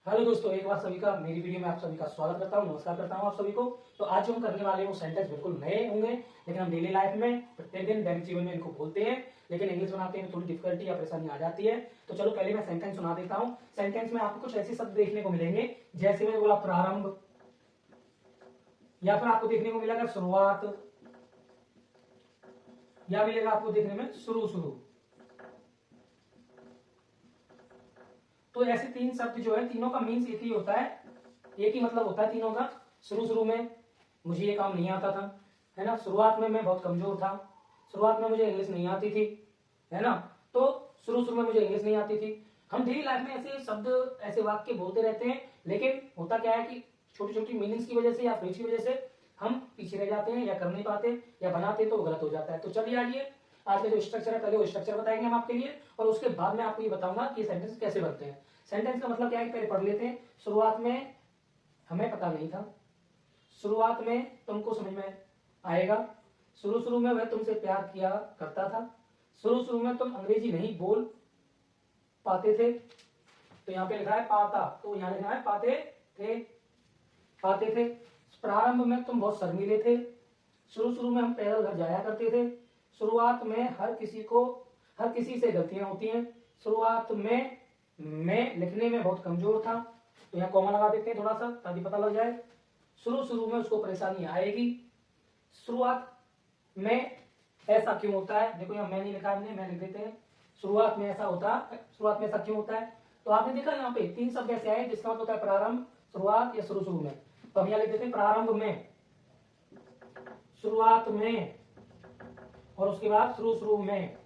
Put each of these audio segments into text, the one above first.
Hello दोस्तों, एक बार सभी का मेरी वीडियो में आप सभी का स्वागत करता हूँ। नमस्कार करता हूँ आप सभी को। तो आज जो हम करने वाले हैं वो सेंटेंस बिल्कुल नए होंगे, लेकिन हम डेली लाइफ में प्रत्येक दिन दैनिक जीवन में इनको बोलते हैं, लेकिन इंग्लिश बनाते हैं थोड़ी डिफिकल्टी या परेशानी आ जाती है। तो चलो पहले मैं सेंटेंस सुना देता हूँ। सेंटेंस में आपको कुछ ऐसे शब्द देखने को मिलेंगे जैसे मैंने बोला प्रारंभ, या फिर आपको देखने को मिलेगा शुरुआत, या मिलेगा आपको देखने में शुरू शुरू। तो ऐसे तीन शब्द जो है, तीनों का मीन्स एक ही होता है, एक ही मतलब होता है तीनों का। शुरू शुरू में मुझे ये काम नहीं आता था, है ना। शुरुआत में मैं बहुत कमजोर था, शुरुआत में मुझे इंग्लिश नहीं आती थी, है ना। तो शुरू शुरू में मुझे इंग्लिश नहीं आती थी। हम डेली लाइफ में ऐसे शब्द, ऐसे वाक्य बोलते रहते हैं, लेकिन होता क्या है कि छोटी छोटी मीनिंग्स की वजह से या फ्रेज की वजह से हम पीछे रह जाते हैं, या कर नहीं पाते, या बनाते तो गलत हो जाता है। तो चलिए आइए, आज का जो स्ट्रक्चर है पहले वो स्ट्रक्चर बताएंगे हम आपके लिए, और उसके बाद में आपको ये बताऊंगा कि सेंटेंस कैसे बनते हैं। सेंटेंस का मतलब क्या है, पहले पढ़ लेते हैं। शुरुआत में हमें पता नहीं था, शुरुआत में तुमको समझ में आएगा, शुरू शुरू में वह तुमसे प्यार किया करता था, शुरू शुरू में तुम अंग्रेजी नहीं बोल पाते थे। तो यहाँ पे लिखा है पाता, तो यहाँ लिखा है पाते थे, पाते थे। प्रारंभ में तुम बहुत शर्मीले थे, शुरू शुरू में हम पैदल घर जाया करते थे, शुरुआत में हर किसी से गलतियां होती हैं, शुरुआत में मैं लिखने में बहुत कमजोर था। तो यहाँ कॉमा लगा देते हैं थोड़ा सा ताकि पता लग जाए। शुरू शुरू में उसको परेशानी आएगी, शुरुआत में ऐसा क्यों होता है, देखो यहाँ मैं नहीं लिखा हमने, मैं लिख देते हैं शुरुआत में ऐसा होता है, शुरुआत में ऐसा क्यों होता है। तो आपने देखा यहाँ पे तीन शब्द ऐसे आए जिसका मतलब होता है प्रारंभ, शुरुआत या शुरू शुरू में। तो हम यहाँ लिख देते हैं प्रारंभ में, शुरुआत में, और उसके बाद शुरू शुरू में।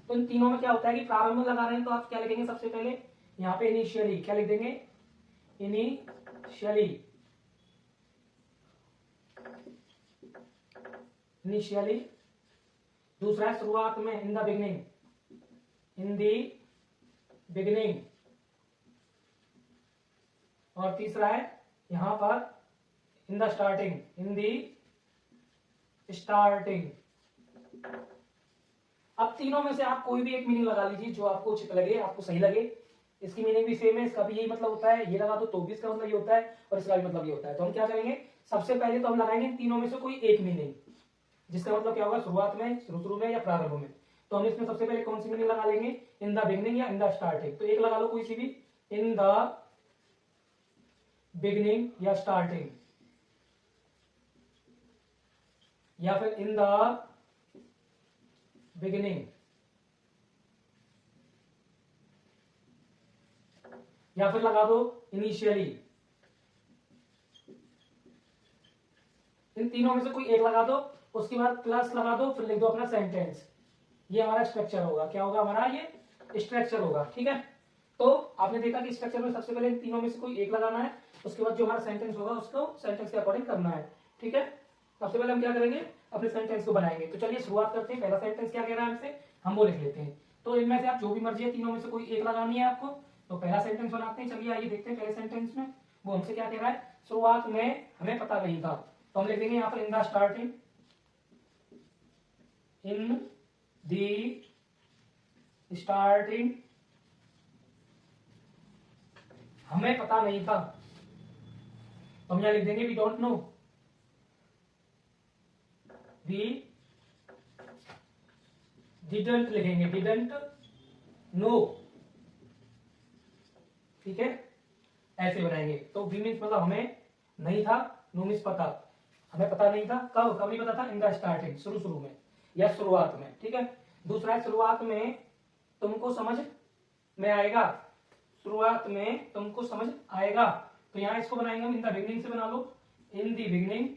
तो इन तीनों में क्या होता है कि प्रारंभ में लगा रहे हैं तो आप क्या लिखेंगे, सबसे पहले यहाँ पे इनिशियली, क्या लिख देंगे, इनिशियली, इनिशियली। दूसरा है शुरुआत में, इन the beginning, in the beginning. और तीसरा है यहां पर in the starting, in the starting. अब तीनों में से आप कोई भी एक मीनिंग लगा लीजिए जो आपको उचित लगे, आपको सही लगे। इसकी मीनिंग भी सेम है, इसका भी यही मतलब होता है, ये लगा दो तो भी इसका मतलब ये होता है, और इसका भी मतलब ये होता है। तो हम क्या करेंगे, सबसे पहले तो हम लगाएंगे तीनों में से कोई एक मीनिंग, जिसका मतलब क्या होगा, शुरुआत में, शुरू शुरू में, या प्रारंभ में। तो हम इसमें सबसे पहले कौन सी मीनिंग लगा लेंगे, इन द बिगनिंग या इन द स्टार्टिंग। तो एक लगा लो कोई सी भी, इन द बिगनिंग या स्टार्टिंग, या फिर इन द बिगिनिंग, या फिर लगा दो इनिशियली। इन तीनों में से कोई एक लगा दो, उसके बाद प्लस लगा दो, फिर लिख दो अपना सेंटेंस। ये हमारा स्ट्रक्चर होगा। क्या होगा हमारा, ये स्ट्रक्चर होगा, ठीक है। तो आपने देखा कि स्ट्रक्चर में सबसे पहले इन तीनों में से कोई एक लगाना है, उसके बाद जो हमारा सेंटेंस होगा उसको सेंटेंस के अकॉर्डिंग करना है, ठीक है। सबसे पहले हम क्या करेंगे, अपने सेंटेंस को बनाएंगे। तो चलिए शुरुआत करते हैं। पहला सेंटेंस क्या कह रहा है हमसे, हम वो लिख लेते हैं। तो इनमें से आप जो भी मर्जी है, तीनों में से कोई एक लगानी है आपको। तो पहला सेंटेंस बनाते हैं। चलिए आइए देखते हैं पहले सेंटेंस में वो हमसे क्या कह रहा है। शुरुआत में हमें पता नहीं था, तो हम लिख देंगे यहाँ पर in the starting, in the starting हमें पता नहीं था। तो हम यहां लिख देंगे we don't know, we didn't लिखेंगे, डिडंट नो, ठीक है। ऐसे बनाएंगे। तो वी मीन्स मतलब हमें नहीं था, नो मीन्स पता, हमें पता नहीं था। कब कब नहीं पता था, इन द स्टार्टिंग, शुरू शुरू में या शुरुआत में, ठीक है। दूसरा है शुरुआत में तुमको समझ में आएगा, शुरुआत में तुमको समझ आएगा। तो यहां इसको बनाएंगे हम इन द बिगनिंग से, बना लो in the beginning,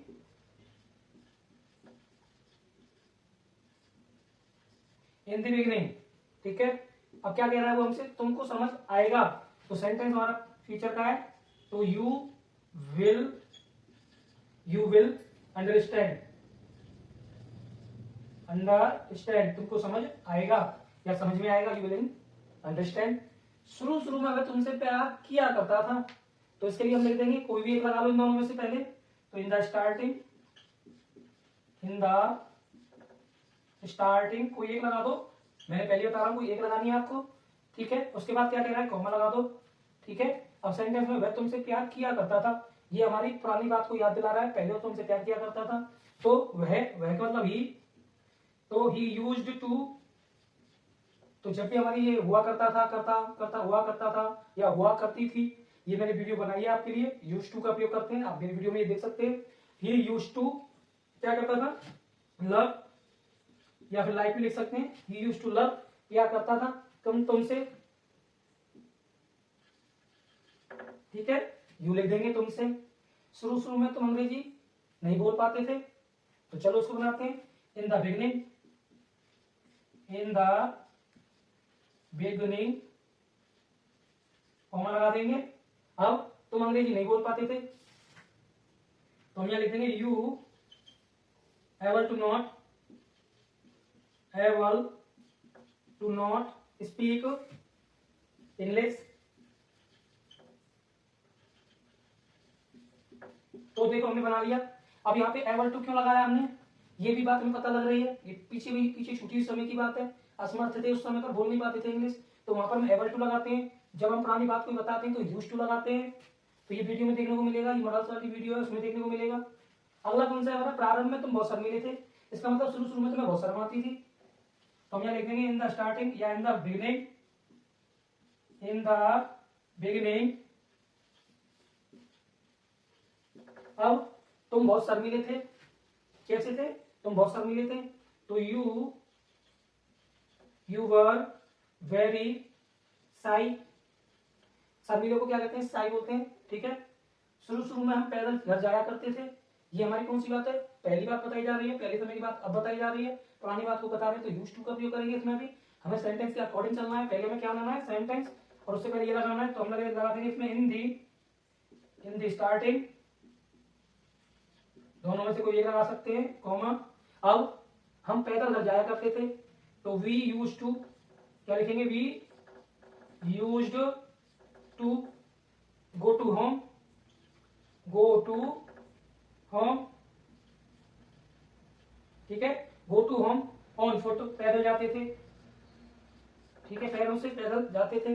in the beginning, ठीक है। अब क्या कह रहा है वो हमसे, तुमको समझ आएगा। तो सेंटेंस हमारा फ्यूचर का है, तो will you will understand, understand तुमको समझ आएगा या समझ में आएगा, यू विल अंडरस्टैंड। शुरू शुरू में अगर तुमसे प्यार किया करता था, तो इसके लिए हम लिख देंगे कोई भी एक लगा लो इन दोनों में से पहले। तो इन the starting, in the starting कोई एक लगा दो, मैंने पहले बता रहा हूं कोई एक लगानी है आपको, ठीक है। उसके बाद क्या कह रहा है, कॉमा लगा दो, ठीक है। अब सेंटेंस में वह तुमसे प्यार किया करता था, ये हमारी पुरानी बात को याद दिला रहा है, पहले वो तुमसे प्यार किया करता था, तो वह का मतलब ही, तो ही यूज्ड टू, तो जब भी हमारी ये हुआ करता था, हुआ करता था या हुआ करती थी, ये मैंने वीडियो बनाई है आपके लिए, यूज्ड टू का उपयोग करते हैं, आप मेरी वीडियो में ये देख सकते हैं। ही यूज्ड टू क्या करता था, लव, या फिर लाइक भी लिख सकते हैं, ही यूज्ड टू लव, क्या करता था तुमसे, ठीक है, यू लिख देंगे तुमसे। शुरू में तुम अंग्रेजी नहीं बोल पाते थे, तो चलो उसको बनाते हैं। इन the beginning, in the beginning, comma लगा देंगे। अब तुम अंग्रेजी नहीं बोल पाते थे, तो हम यहां लिख देंगे you able to not speak English. तो देखो हमने बना लिया। अब यहाँ पे एबल टू क्यों लगाया हमने, ये भी बात हमें पता लग रही है, ये पीछे छुट्टी समय की बात है, असमर्थ थे उस समय पर, बोल नहीं पाते थे इंग्लिश, तो वहां पर हम एबल टू लगाते हैं। जब हम पुरानी बात को बताते हैं तो यूज टू लगाते हैं। तो ये वीडियो में देखने को मिलेगा, ये मॉडल्स वाली वीडियो है, उसमें देखने को मिलेगा। अगला कौन सा है हमारा, प्रारंभ में तुम बहुत शर्मीले थे, इसका मतलब शुरू में तुम्हें बहुत शर्म आती थी, तो हम यहाँ लिख देंगे इन द स्टार्टिंग या in the beginning, in the beginning. अब तुम बहुत शर्मीले थे, कैसे थे, तुम बहुत शर्मीले थे, तो यू वर वेरी साई, शर्मीले को क्या कहते हैं, साई बोलते हैं, ठीक है। शुरू में हम पैदल घर जाया करते थे, ये हमारी कौन सी बात है, पहली बात बताई जा रही है, पहले समय की बात अब बताई जा रही है, पुरानी बात को बता रहे हैं, तो यूज टू का उपयोग करेंगे इसमें भी। हमें सेंटेंस के अकॉर्डिंग चलना है, पहले में क्या बनाना है, सेंटेंस, और उससे पहले ये लगाना है, तो हम लगा देंगे इसमें इन दी स्टार्टिंग, दोनों में से कोई एक लगा सकते हैं, कॉमा। अब हम पैदल घर जाया करते थे, तो वी यूज टू, क्या लिखेंगे, we used to go to home, ठीक है, go to home on foot, पैदल जाते थे, ठीक है, पैरों से पैदल जाते थे।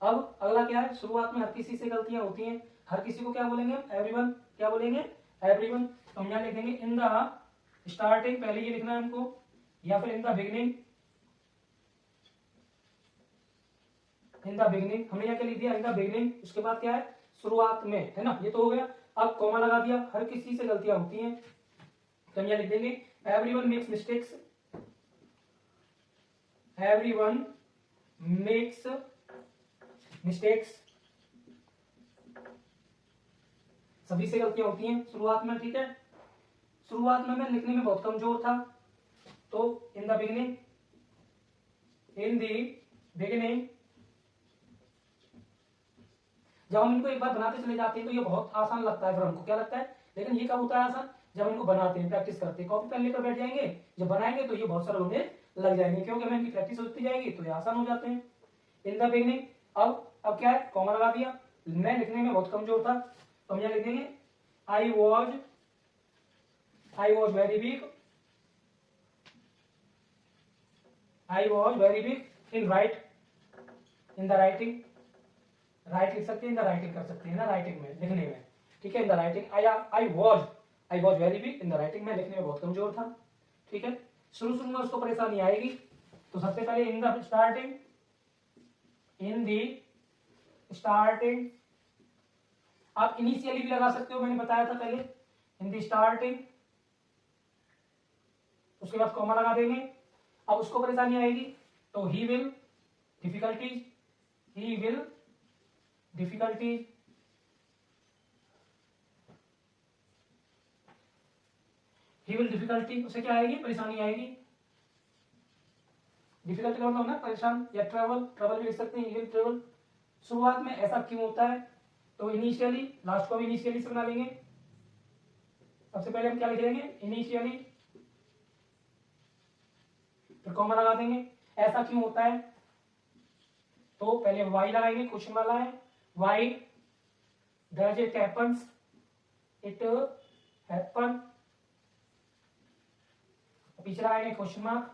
अब अगला क्या है, शुरुआत में हर किसी से गलतियां होती हैं, हर किसी को क्या बोलेंगे, एवरीवन, क्या बोलेंगे, एवरीवन। तो हम यहां लिख देंगे इन द स्टार्टिंग, पहले ये लिखना है हमको, या फिर इन द बिगिनिंग, हमने यहाँ क्या लिख दिया, इन द बिगिनिंग, उसके बाद क्या है, शुरुआत में, है ना, ये तो हो गया। अब कॉमा लगा दिया, हर किसी से गलतियां होती हैं, तो हम यहाँ लिख देंगे everyone makes mistakes, everyone makes mistakes, सभी से गलतियां होती हैं शुरुआत में, ठीक है। शुरुआत में मैं लिखने में बहुत कमजोर था, तो इन द बिगिनिंग, जब हम इनको एक बार बनाते चले जाते हैं तो ये बहुत आसान लगता है, फिर हमको क्या लगता है, लेकिन ये कब होता है आसान, जब इनको बनाते हैं, प्रैक्टिस करते हैं, कॉपी पेन लेकर बैठ जाएंगे, जब बनाएंगे तो ये बहुत सरल होने लग जाएंगे, क्योंकि हमें इनकी प्रैक्टिस होती जाएगी तो ये आसान हो जाते हैं। इन द बिगिनिंग, अब क्या है, कॉमा लगा दिया, मैं लिखने में बहुत कमजोर था, तो हम यहाँ लिख देंगे I was very weak, in the writing, right लिख सकते हैं, इन द राइटिंग कर सकते हैं ना, राइटिंग में, लिखने में, ठीक है, in the writing. I was very weak in the writing, में लिखने में बहुत कमजोर था, ठीक है। शुरू में उसको परेशानी आएगी, तो सबसे पहले इन द स्टार्टिंग, आप इनिशियली भी लगा सकते हो, मैंने बताया था पहले, इन द स्टार्टिंग, उसके बाद कॉमा लगा देंगे। अब उसको परेशानी आएगी, तो ही विल डिफिकल्टीज, उसे क्या आएगी, परेशानी आएगी, डिफिकल्टी का मतलब ना परेशान, या ट्रेवल भी लिख सकते हैं, ही विल ट्रेवल। शुरुआत में ऐसा क्यों होता है, तो इनिशियली, लास्ट को भी इनिशियली से बना लेंगे। सबसे पहले हम क्या लिख देंगे, इनिशियली, फिर कॉमा लगा देंगे। ऐसा क्यों होता है, तो पहले वाई लगाएंगे, क्वेश्चन वाला है, why does it happens, it happen, पीछे लगाएंगे question mark,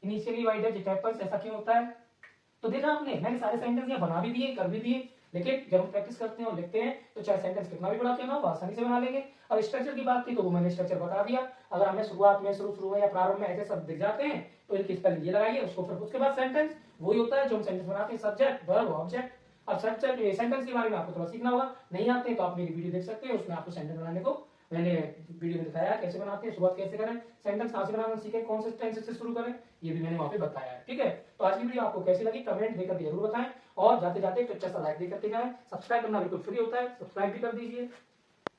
initially why does it happens, ऐसा क्यों होता है। तो देखा हमने, मैंने सारे सेंटेंस यहाँ बना भी दिए, कर भी दिए, लेकिन जब हम प्रैक्टिस करते हैं और लिखते हैं तो चाहे सेंटेंस कितना भी बड़ा क्यों ना हो आसानी से बना लेंगे। अब स्ट्रक्चर की बात थी तो वो मैंने स्ट्रक्चर बता दिया। अगर हमें शुरुआत में शुरू में या प्रारंभ में ऐसे शब्द दिख जाते हैं तो इनकी स्पेलिंग ये लगाइए, उसको फिर उसके बाद सेंटेंस वही होता है जो हम सेंटेंस बनाते हैं, सब्जेक्ट वर्ब ऑब्जेक्ट। अब सब्जेक्ट सेंटेंस के बारे में आपको थोड़ा सीखना होगा, नहीं आते हैं तो आप मेरी वीडियो देख सकते हैं, उसमें आपको सेंटेंस बनाने को मैंने वीडियो में दिखाया कैसे बनाते हैं, शुरुआत कैसे करें, सेंटेंस कहां से बनाना सीखें, कौन से टेंस से शुरू करें, ये भी मैंने वहां पे बताया है। ठीक है, तो आज की वीडियो आपको कैसी लगी कमेंट देकर जरूर बताएं और जाते जाते एक अच्छा सा लाइक देकर के जाएं। सब्सक्राइब करना बिल्कुल फ्री होता है, सब्सक्राइब भी कर दीजिए।